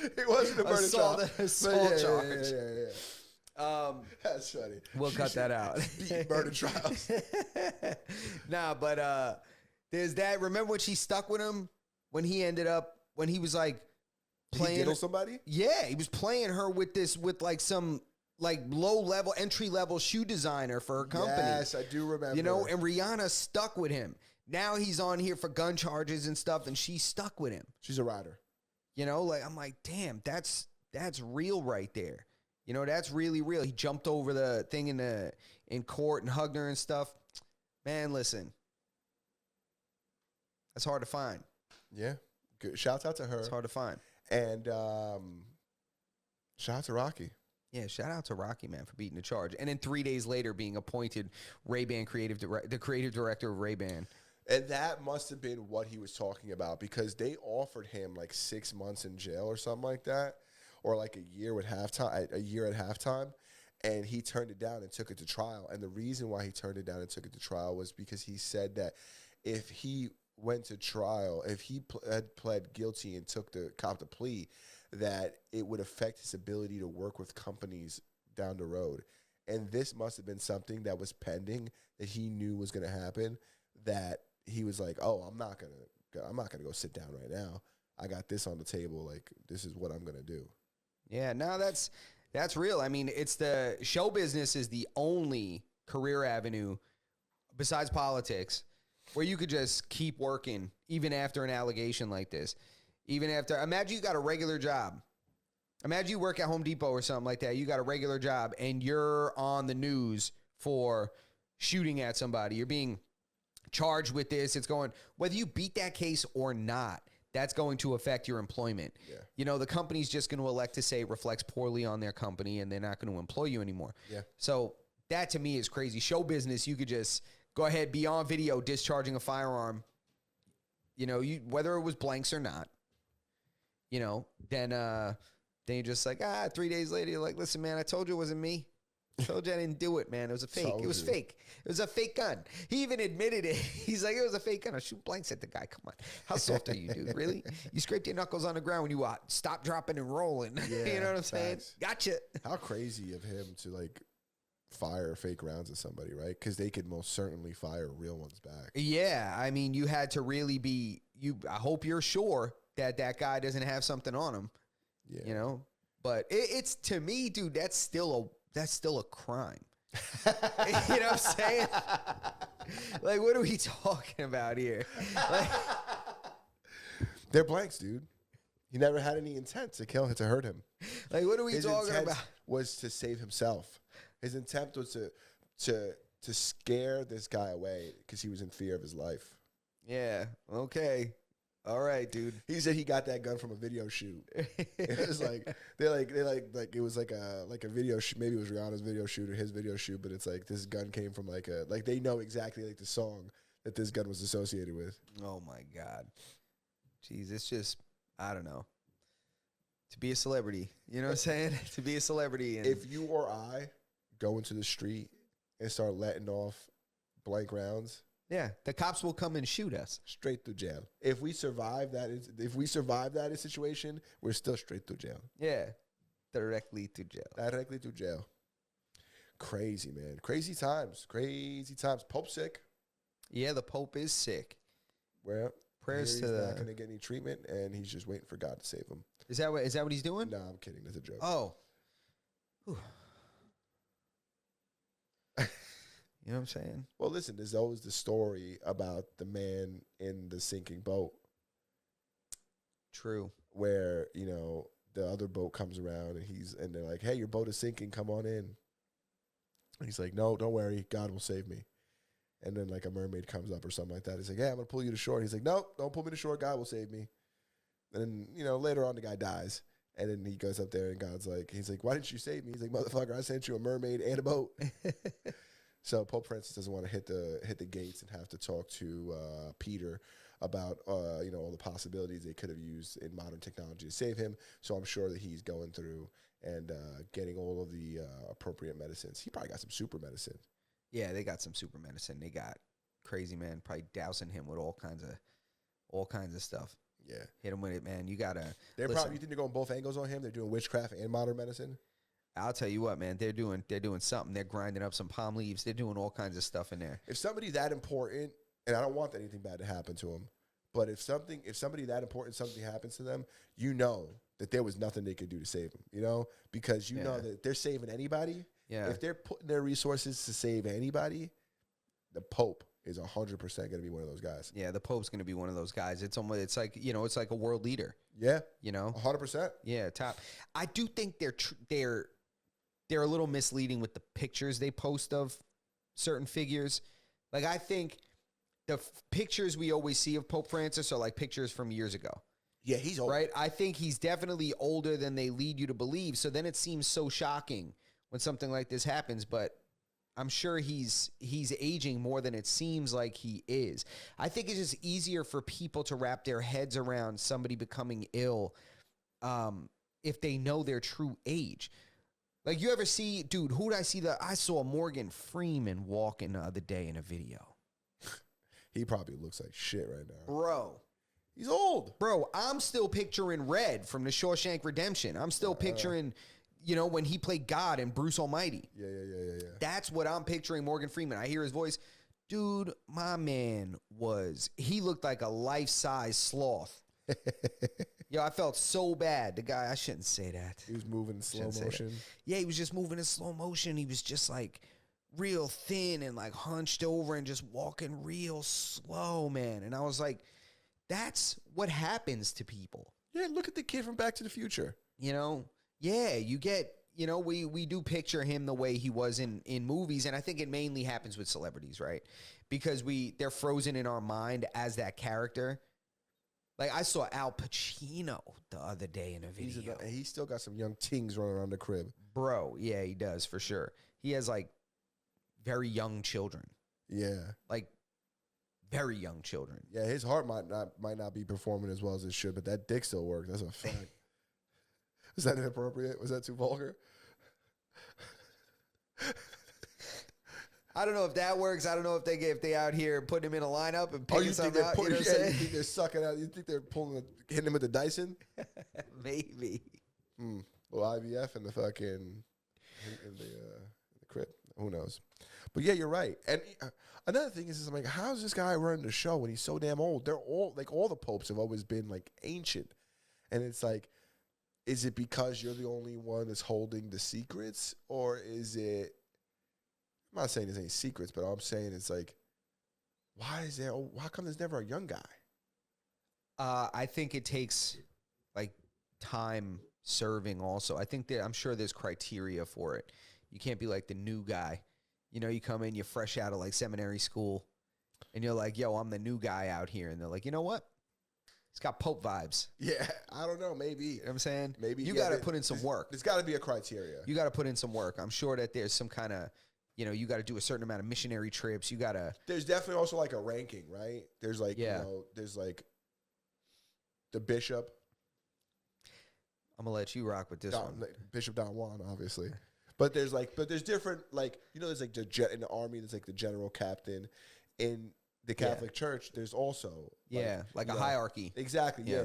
It wasn't a murder trial. Assault charge. Yeah. That's funny. We'll cut that out. Beat murder trials. Nah, but there's that. Remember when she stuck with him when he was like playing? Did he diddle somebody? Yeah, he was playing her with like some like low-level, entry-level shoe designer for her company. Yes, I do remember. You know, and Rihanna stuck with him. Now he's on here for gun charges and stuff, and she stuck with him. She's a rider. You know, like I'm like, damn, that's real right there. You know, that's really real. He jumped over the thing in court and hugged her and stuff. Man, listen, that's hard to find. Yeah, good. Shouts out to her. It's hard to find. And shout out to Rocky. Yeah, shout out to Rocky, man, for beating the charge. And then 3 days later being appointed Ray-Ban the creative director of Ray-Ban. And that must have been what he was talking about, because they offered him like 6 months in jail or something like that, or like a year at halftime. And he turned it down and took it to trial. And the reason why he turned it down and took it to trial was because he said that if he went to trial, if he had pled guilty and copped a plea, that it would affect his ability to work with companies down the road. And this must have been something that was pending, that he knew was going to happen, that he was like, oh, I'm not going to go sit down right now. I got this on the table. Like, this is what I'm going to do. Yeah, no, that's real. I mean, it's the show business is the only career avenue besides politics where you could just keep working even after an allegation like this. Even after, imagine you got a regular job. Imagine you work at Home Depot or something like that. You got a regular job and you're on the news for shooting at somebody. You're being charged with this. It's going, whether you beat that case or not, that's going to affect your employment. Yeah. You know, the company's just going to elect to say it reflects poorly on their company and they're not going to employ you anymore. Yeah. So That to me is crazy. Show business, you could just go ahead, be on video discharging a firearm. You know, whether it was blanks or not, you know, then you're just like, 3 days later, you're like, listen, man, I told you it wasn't me. I told you I didn't do it, man. It was a fake. It was fake. It was a fake gun. He even admitted it. He's like, it was a fake gun. I shoot blanks at the guy. Come on. How soft are you, dude? Really? You scraped your knuckles on the ground when you stop, dropping, and rolling. Yeah, you know what I'm saying? Gotcha. How crazy of him to like fire fake rounds at somebody, right? Because they could most certainly fire real ones back. Yeah. I mean, you had to really be, I hope you're sure that guy doesn't have something on him. Yeah. You know? But it's, to me, dude, that's still a crime. You know what I'm saying? Like, what are we talking about here? Like, they're blanks, dude. He never had any intent to hurt him. like what are we His talking intent about? was to save himself. His intent was to scare this guy away because he was in fear of his life. Yeah. Okay. All right, dude. He said he got that gun from a video shoot. It was like it was like a video shoot. Maybe it was Rihanna's video shoot or his video shoot, but it's like this gun came from like they know exactly like the song that this gun was associated with. Oh my God. Jeez, it's just, I don't know. To be a celebrity, you know what I'm saying? To be a celebrity. And If you or I go into the street and start letting off blank rounds, yeah, the cops will come and shoot us. straight through jail. If we survive that situation, we're still straight through jail. Yeah. Directly to jail. Directly through jail. Crazy, man. Crazy times. Crazy times. Pope's sick. Yeah, the Pope is sick. Well, Prayers he's to not the. going to get any treatment, and he's just waiting for God to save him. Is that what he's doing? No, I'm kidding. That's a joke. Oh. Whew. You know what I'm saying? Well, listen, there's always the story about the man in the sinking boat True. where, you know, the other boat comes around and they're like, hey, your boat is sinking. Come on in. And he's like, no, don't worry. God will save me. And then like a mermaid comes up or something like that. He's like, yeah, I'm going to pull you to shore. He's like, nope, don't pull me to shore. God will save me. And then, you know, later on the guy dies. And then he goes up there and God's like, he's like, why didn't you save me? He's like, motherfucker, I sent you a mermaid and a boat. So Pope Francis doesn't want to hit the gates and have to talk to Peter about you know, all the possibilities they could have used in modern technology to save him. So I'm sure that he's going through and getting all of the appropriate medicines. He probably got some super medicine. Yeah, they got some super medicine. They got crazy man probably dousing him with all kinds of stuff. Yeah, Hit him with it, man. You gotta. they're listen, probably. You think they're going both angles on him? They're doing witchcraft and modern medicine. I'll tell you what, man. They're doing something. They're grinding up some palm leaves. They're doing all kinds of stuff in there. If somebody that important, and I don't want anything bad to happen to him, but if somebody that important, something happens to them, you know that there was nothing they could do to save them. You know, because you know that they're saving anybody. Yeah. If they're putting their resources to save anybody, the Pope is 100% going to be one of those guys. Yeah, the Pope's gonna be one of those guys. It's almost, it's like, you know, it's like a world leader. Yeah, You know. 100%. Yeah, top. I do think they're a little misleading with the pictures they post of certain figures. Like, I think the pictures we always see of Pope Francis are like pictures from years ago. Yeah, he's old. Right? I think he's definitely older than they lead you to believe. So then it seems so shocking when something like this happens, but I'm sure he's aging more than it seems like he is. I think it's just easier for people to wrap their heads around somebody becoming ill if they know their true age. Like, you ever see, dude, who did I see? I saw Morgan Freeman walking the other day in a video. He probably looks like shit right now. Bro. He's old. Bro, I'm still picturing Red from the Shawshank Redemption. I'm still picturing, you know, when he played God in Bruce Almighty. Yeah. That's what I'm picturing Morgan Freeman. I hear his voice. Dude, my man he looked like a life-size sloth. Yo, I felt so bad. The guy, I shouldn't say that. He was moving in slow Shouldn't say motion. Yeah, he was just moving in slow motion. He was just like real thin and like hunched over and just walking real slow, man. And I was like, that's what happens to people. Yeah, look at the kid from Back to the Future. You know? Yeah, you get, you know, we do picture him the way he was in movies, and I think it mainly happens with celebrities, right? Because they're frozen in our mind as that character. Like, I saw Al Pacino the other day in a video. He's still got some young tings running around the crib. Bro, yeah, he does, for sure. He has, like, very young children, Yeah. like very young children. Yeah, his heart might not be performing as well as it should, but that dick still works. That's a fact. Was that inappropriate? Was that too vulgar? I don't know if that works. I don't know if they out here putting him in a lineup and picking You think something they're out. You know what I'm you saying? think they're sucking out? You think they're hitting him with the Dyson? Maybe. Well, IVF in the fucking in the crib. Who knows? But yeah, you're right. And another thing is I'm like, how's this guy running the show when he's so damn old? They're all like all the popes have always been like ancient, and it's like, is it because you're the only one that's holding the secrets, or is it? I'm not saying there's any secrets, but all I'm saying is like, why come there's never a young guy? I think it takes like time serving also. I think that I'm sure there's criteria for it. You can't be like the new guy. You know, you come in, you're fresh out of like seminary school, and you're like, yo, I'm the new guy out here. And they're like, you know what? It's got Pope vibes. Yeah, I don't know. Maybe. You know what I'm saying? Maybe you yeah, got to put in some work. There's got to be a criteria. You got to put in some work. I'm sure that there's some kind of, you know, you got to do a certain amount of missionary trips. You got to. There's definitely also like a ranking, right? There's like, there's like the bishop. I'm going to let you rock with this one. Bishop Don Juan, obviously. But there's different, like, you know, there's like in the army, there's like the general captain. In the Catholic Church, there's also. Like a hierarchy. Exactly. Yeah.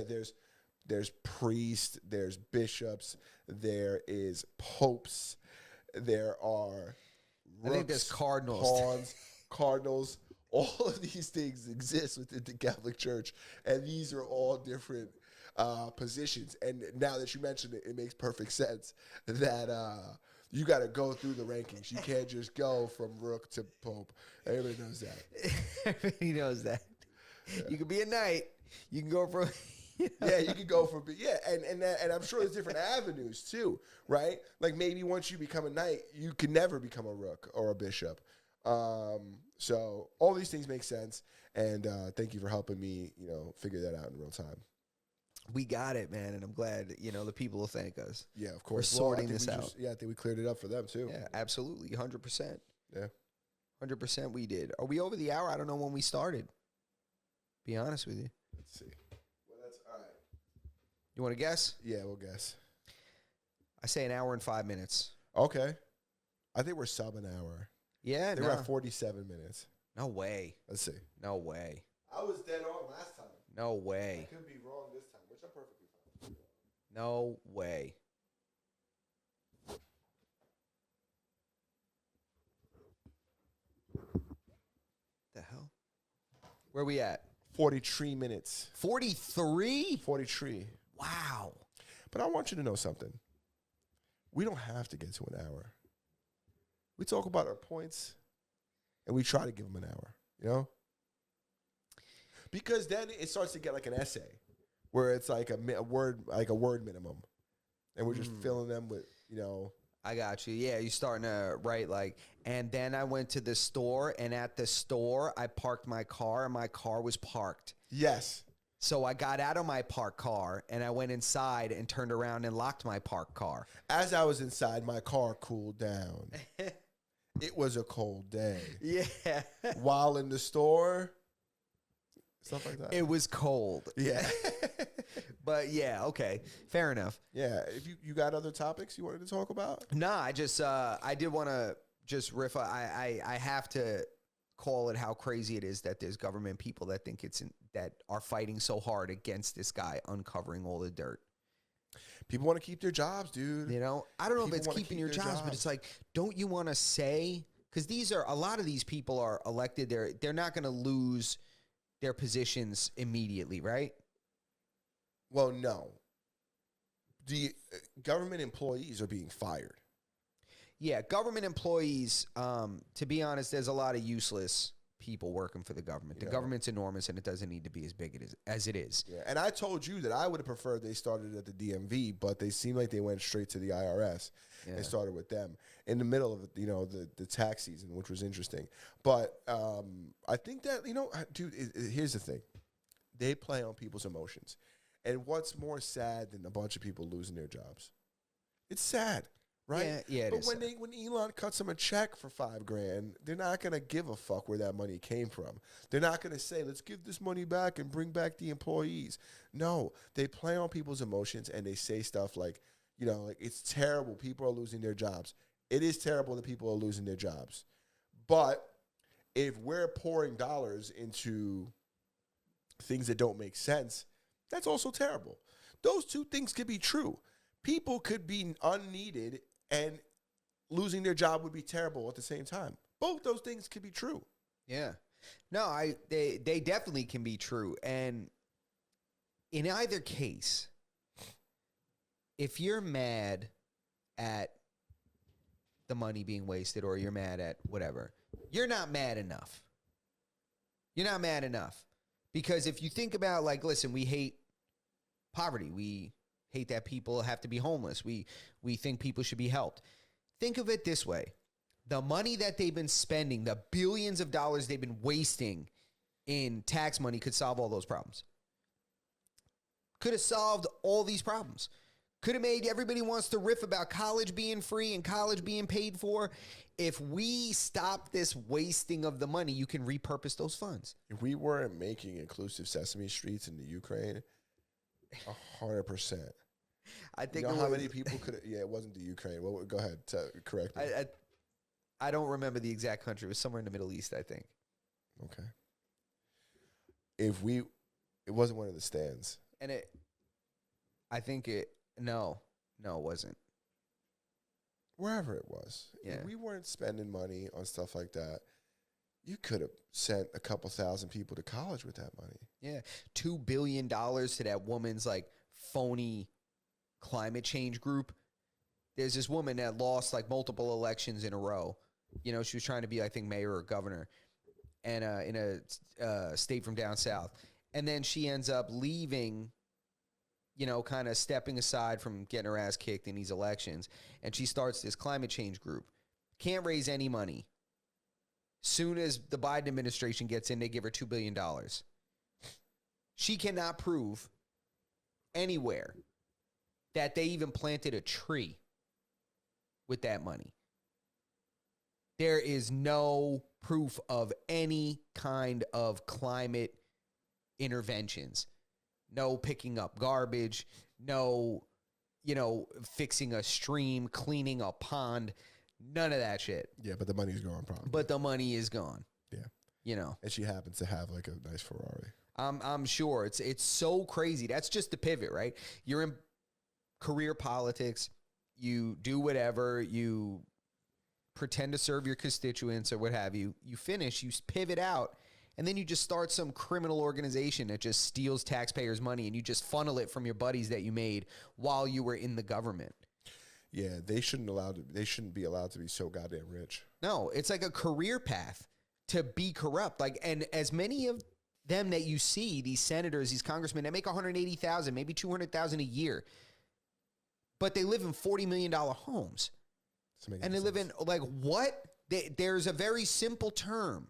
There's priests, there's bishops, there is popes, there are rooks, I think there's cardinals. pawns, cardinals. All of these things exist within the Catholic Church, and these are all different positions. And now that you mentioned it, it makes perfect sense that you got to go through the rankings. You can't just go from rook to pope. Everybody knows that. Everybody knows that. Yeah. You could be a knight. You can go from. Yeah, you could go from and I'm sure there's different avenues too, right? Like maybe once you become a knight, you can never become a rook or a bishop. So all these things make sense, and thank you for helping me, you know, figure that out in real time. We got it, man, and I'm glad, you know, the people will thank us. Yeah, of course. We're sorting this out. I think we cleared it up for them too. Yeah, absolutely, 100%. Yeah, 100% we did. Are we over the hour? I don't know when we started. Be honest with you. Let's see. Well, that's all right. You want to guess? Yeah, we'll guess. I say an hour and 5 minutes. Okay. I think we're sub an hour. Yeah, we're at 47 minutes. No way. Let's see. No way. I was dead on last time. No way. I could be wrong this time, which I'm perfectly fine. No way. The hell? Where we at? 43 minutes. 43? 43. Wow. But I want you to know something. We don't have to get to an hour. We talk about our points, and we try to give them an hour, you know? Because then it starts to get like an essay, where it's like a word minimum, and we're just filling them with, you know. I got you. Yeah, you're starting to write like, and then I went to the store, and at the store, I parked my car, and my car was parked. Yes. So I got out of my parked car, and I went inside and turned around and locked my parked car. As I was inside, my car cooled down. It was a cold day. Yeah. While in the store, stuff like that. It was cold. Yeah. But yeah, okay. Fair enough. Yeah. If you got other topics you wanted to talk about? Nah, I just I did want to just riff. I have to call it how crazy it is that there's government people that think that are fighting so hard against this guy uncovering all the dirt. People want to keep their jobs, dude. You know, I don't know People if it's wanna keeping keep your their jobs, but it's like, don't you want to say, because a lot of these people are elected. They're not going to lose their positions immediately, right? Well, no. The government employees are being fired. Yeah, government employees, to be honest, there's a lot of useless people working for the government. The government's enormous, and it doesn't need to be as big as it is. Yeah, and I told you that I would have preferred they started at the DMV, but they seem like they went straight to the IRS and started with them in the middle of the tax season, which was interesting. But I think that, dude, here's the thing. They play on people's emotions. And what's more sad than a bunch of people losing their jobs? It's sad. right? Yeah, it but is when sad. when Elon cuts them a check for $5,000, they're not gonna give a fuck where that money came from. They're not gonna say, let's give this money back and bring back the employees. No, they play on people's emotions and they say stuff like, like it's terrible. People are losing their jobs. It is terrible that people are losing their jobs. But if we're pouring dollars into things that don't make sense, that's also terrible. Those two things could be true. People could be unneeded and losing their job would be terrible at the same time. Both those things could be true. Yeah. No, they definitely can be true. And in either case, if you're mad at the money being wasted or you're mad at whatever, you're not mad enough. You're not mad enough. Because if you think about, like, listen, we hate poverty. We hate that people have to be homeless. We think people should be helped. Think of it this way. The money that they've been spending, the billions of dollars they've been wasting in tax money could solve all those problems. Could have solved all these problems. Could have made everybody wants to riff about college being free and college being paid for. If we stop this wasting of the money, you can repurpose those funds. If we weren't making inclusive Sesame Streets in the Ukraine, 100%. I think how many people could? Yeah, it wasn't the Ukraine. Well, go ahead. Correct me. I don't remember the exact country. It was somewhere in the Middle East, I think. Okay. It wasn't one of the stands. And it wasn't. Wherever it was. Yeah. If we weren't spending money on stuff like that, you could have sent a couple thousand people to college with that money. Yeah. $2 billion to that woman's like phony climate change group. There's this woman that lost like multiple elections in a row. She was trying to be, I think, mayor or governor and in a state from down south. And then she ends up leaving, kind of stepping aside from getting her ass kicked in these elections. And she starts this climate change group. Can't raise any money. Soon as the Biden administration gets in, they give her $2 billion. She cannot prove anywhere that they even planted a tree with that money. There is no proof of any kind of climate interventions. No picking up garbage, no, fixing a stream, cleaning a pond, none of that shit. Yeah, but the money's gone probably. But the money is gone. Yeah. And she happens to have like a nice Ferrari. I'm sure it's so crazy. That's just the pivot, right? You're in career politics. You do whatever. You pretend to serve your constituents or what have you. You finish. You pivot out. And then you just start some criminal organization that just steals taxpayers' money and you just funnel it from your buddies that you made while you were in the government. Yeah, they shouldn't be allowed to be so goddamn rich. No, it's like a career path to be corrupt. Like, and as many of them that you see, these senators, these congressmen, that make $180,000, maybe $200,000 a year, but they live in $40 million homes. And they live in like what? There's a very simple term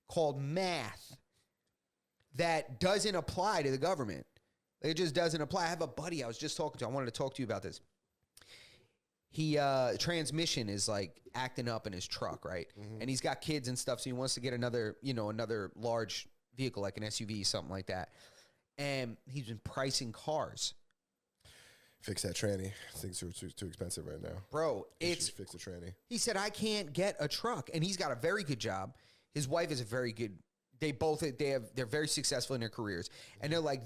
called math that doesn't apply to the government. It just doesn't apply. I have a buddy I was just talking to. I wanted to talk to you about this. He transmission is like acting up in his truck, right? Mm-hmm. And he's got kids and stuff, so he wants to get another large vehicle like an SUV, something like that. And he's been pricing cars. Fix that tranny. Things are too expensive right now. Bro, fix the tranny. He said, I can't get a truck. And he's got a very good job. His wife is a very good, they're very successful in their careers. And they're like,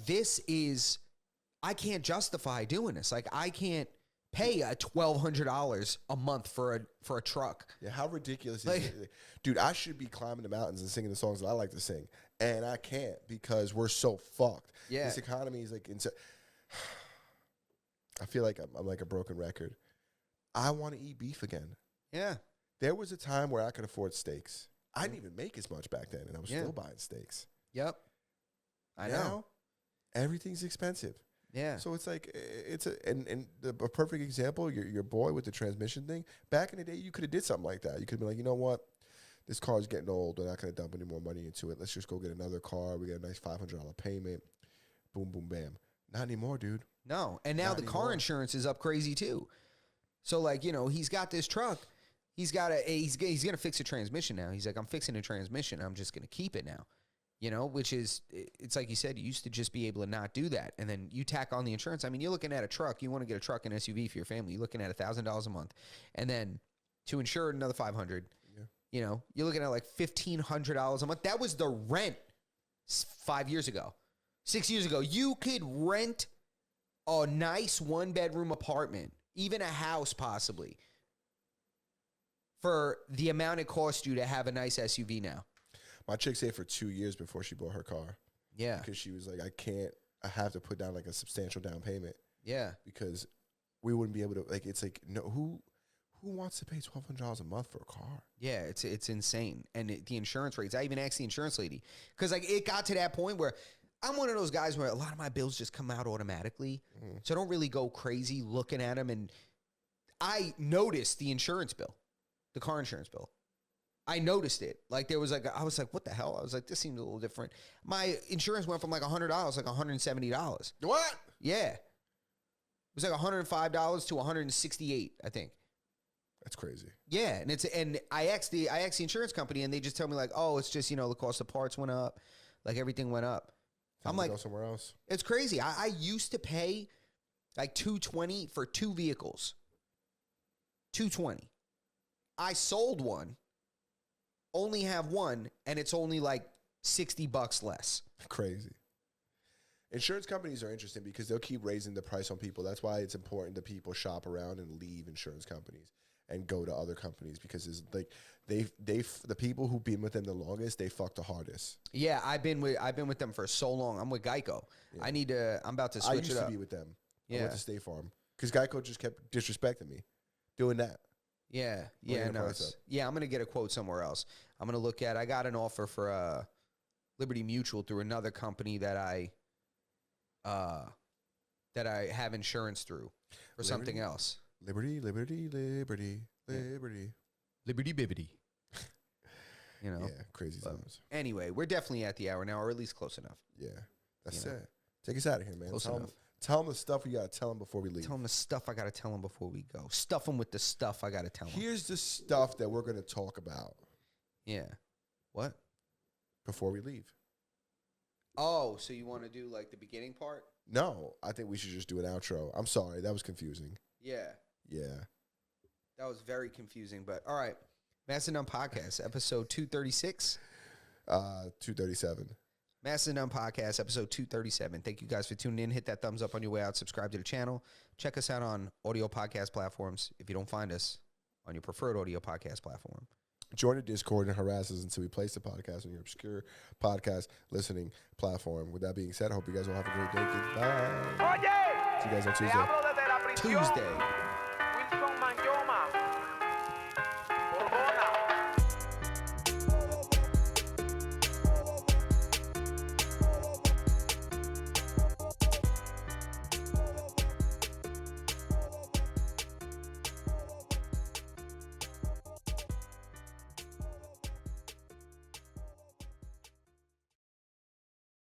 I can't justify doing this. Like, I can't pay $1,200 a month for a truck. Yeah, how ridiculous is it? Dude, I should be climbing the mountains and singing the songs that I like to sing. And I can't because we're so fucked. Yeah. This economy is like I feel like I'm like a broken record. I want to eat beef again. Yeah. There was a time where I could afford steaks. I didn't even make as much back then, and I was still buying steaks. Yep. I know. Everything's expensive. Yeah. So it's like a perfect example. Your boy with the transmission thing. Back in the day, you could have did something like that. You could have been like, you know what, this car's getting old. We're not going to dump any more money into it. Let's just go get another car. We get a nice $500 payment. Boom, boom, bam. Not anymore, dude. No. And now the car insurance is up crazy too. So like, you know, he's got this truck. He's got he's going to fix a transmission now. He's like, I'm fixing a transmission. I'm just going to keep it now. You know, which is, it's like you said, you used to just be able to not do that. And then you tack on the insurance. I mean, you're looking at a truck. You want to get a truck and SUV for your family. You're looking at $1,000 a month. And then to insure it, another $500. Yeah. You know, you're looking at like $1,500 a month. That was the rent 5 years ago. 6 years ago. You could rent a nice one-bedroom apartment, even a house possibly, for the amount it cost you to have a nice SUV now. My chick saved for 2 years before she bought her car. Yeah. Because she was like, I have to put down like a substantial down payment. Yeah. Because we wouldn't be able to, like, it's like, no, who wants to pay $1,200 a month for a car? Yeah, it's insane. And the insurance rates, I even asked the insurance lady, because like it got to that point where I'm one of those guys where a lot of my bills just come out automatically. So I don't really go crazy looking at them. And I noticed the insurance bill, the car insurance bill. I noticed it. Like there was like, I was like, what the hell? I was like, this seems a little different. My insurance went from like $100, like $170. What? Yeah. It was like $105 to $168, I think. That's crazy. Yeah, and I asked the insurance company, and they just tell me like, oh, it's just, you know, the cost of parts went up, like everything went up. Time I'm to like, go somewhere else. it's crazy. I used to pay like $220 for 2 vehicles. $220. I sold one, only have one, and it's only like $60 less. Crazy. Insurance companies are interesting because they'll keep raising the price on people. That's why it's important that people shop around and leave insurance companies and go to other companies, because it's like the people who've been with them the longest, they fuck the hardest. Yeah, I've been with them for so long. I'm with Geico. Yeah. I'm about to I switch used it to up. be with them. I Yeah. went to State Farm because Geico just kept disrespecting me doing that. Yeah, Bringing the no, price up. yeah. I'm gonna get a quote somewhere else. I'm gonna look at. I got an offer for Liberty Mutual through another company that I have insurance through for something else. Liberty. Liberty bibbity. You know. Yeah, crazy times. Anyway, we're definitely at the hour now, or at least close enough. Yeah, that's You know. it. Take us out of here, man. Close enough. Tell them the stuff we got to tell them before we leave. Tell them the stuff I gotta tell them before we go. Stuff them with the stuff I gotta tell them. Here's the stuff that we're going to talk about Yeah. What? before we leave. Oh, so you want to do like the beginning part? No, I think we should just do an outro. I'm sorry. That was confusing. Yeah. Yeah. That was very confusing, but all right. Mastodon Podcast, episode 236. 237. Mastodon Podcast, episode 237. Thank you guys for tuning in. Hit that thumbs up on your way out. Subscribe to the channel. Check us out on audio podcast platforms if you don't find us on your preferred audio podcast platform. Join the Discord and harass us until we place the podcast on your obscure podcast listening platform. With that being said, I hope you guys all have a great day. Goodbye. Oye, See you guys on te Tuesday. hablo desde la prisión. Tuesday.